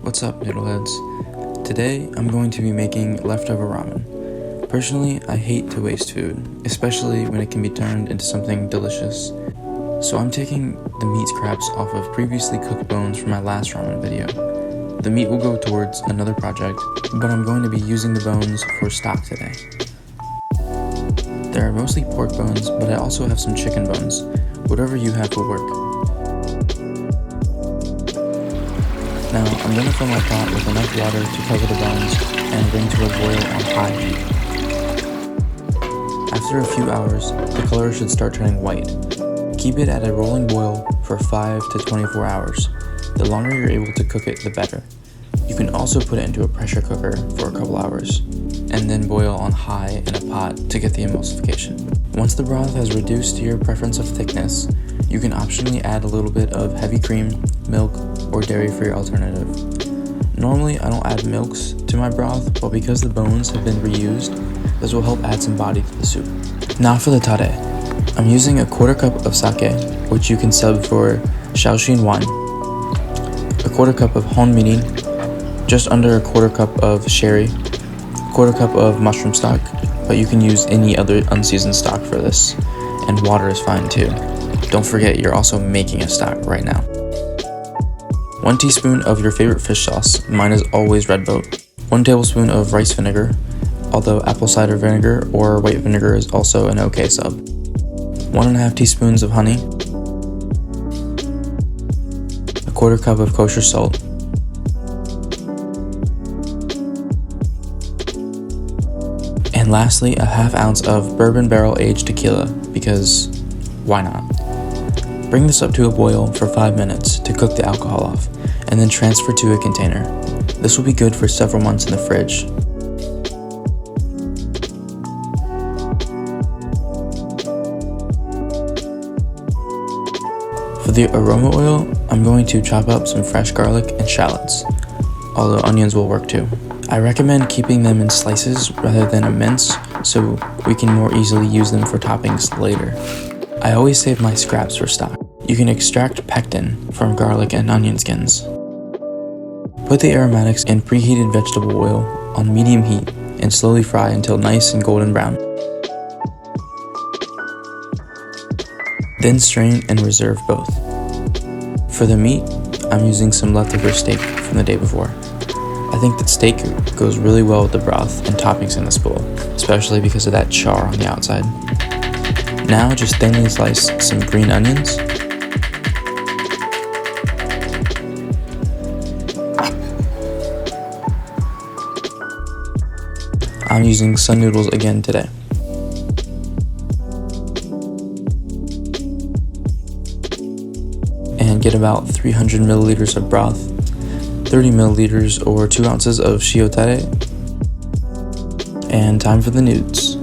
What's up, noodleheads? Today, I'm going to be making leftover ramen. Personally, I hate to waste food, especially when it can be turned into something delicious. So I'm taking the meat scraps off of previously cooked bones from my last ramen video. The meat will go towards another project, but I'm going to be using the bones for stock today. There are mostly pork bones, but I also have some chicken bones. Whatever you have will work. Now, I'm going to fill my pot with enough water to cover the bones and bring to a boil on high heat. After a few hours, the color should start turning white. Keep it at a rolling boil for 5 to 24 hours. The longer you're able to cook it, the better. You can also put it into a pressure cooker for a couple hours, and then boil on high in a pot to get the emulsification. Once the broth has reduced to your preference of thickness, you can optionally add a little bit of heavy cream, milk, or dairy-free alternative. Normally, I don't add milks to my broth, but because the bones have been reused, this will help add some body to the soup. Now for the tare. I'm using a quarter cup of sake, which you can sub for Shaoxin wine, a quarter cup of hon mirin, just under a quarter cup of sherry, a quarter cup of mushroom stock, but you can use any other unseasoned stock for this, and water is fine too. Don't forget you're also making a stock right now. 1 teaspoon of your favorite fish sauce, mine is always Red Boat. 1 tablespoon of rice vinegar, although apple cider vinegar or white vinegar is also an okay sub. 1.5 teaspoons of honey, a quarter cup of kosher salt, and lastly a ½ ounce of bourbon barrel aged tequila, because why not? Bring this up to a boil for 5 minutes to cook the alcohol off, and then transfer to a container. This will be good for several months in the fridge. For the aroma oil, I'm going to chop up some fresh garlic and shallots, although onions will work too. I recommend keeping them in slices rather than a mince, so we can more easily use them for toppings later. I always save my scraps for stock. You can extract pectin from garlic and onion skins. Put the aromatics in preheated vegetable oil on medium heat and slowly fry until nice and golden brown. Then strain and reserve both. For the meat, I'm using some leftover steak from the day before. I think that steak goes really well with the broth and toppings in this bowl, especially because of that char on the outside. Now just thinly slice some green onions, I'm using sun noodles again today. And get about 300 milliliters of broth, 30 milliliters or 2 ounces of Shio tare, and time for the nudes.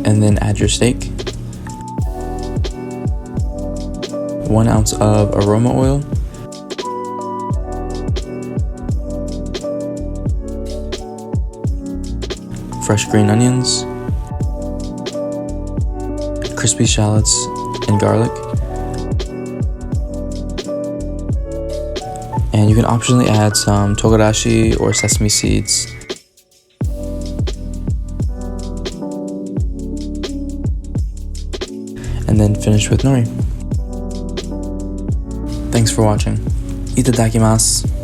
And then add your steak, 1 ounce of aroma oil, fresh green onions, crispy shallots and garlic, and you can optionally add some togarashi or sesame seeds. And then finish with nori. Thanks for watching. Itadakimasu.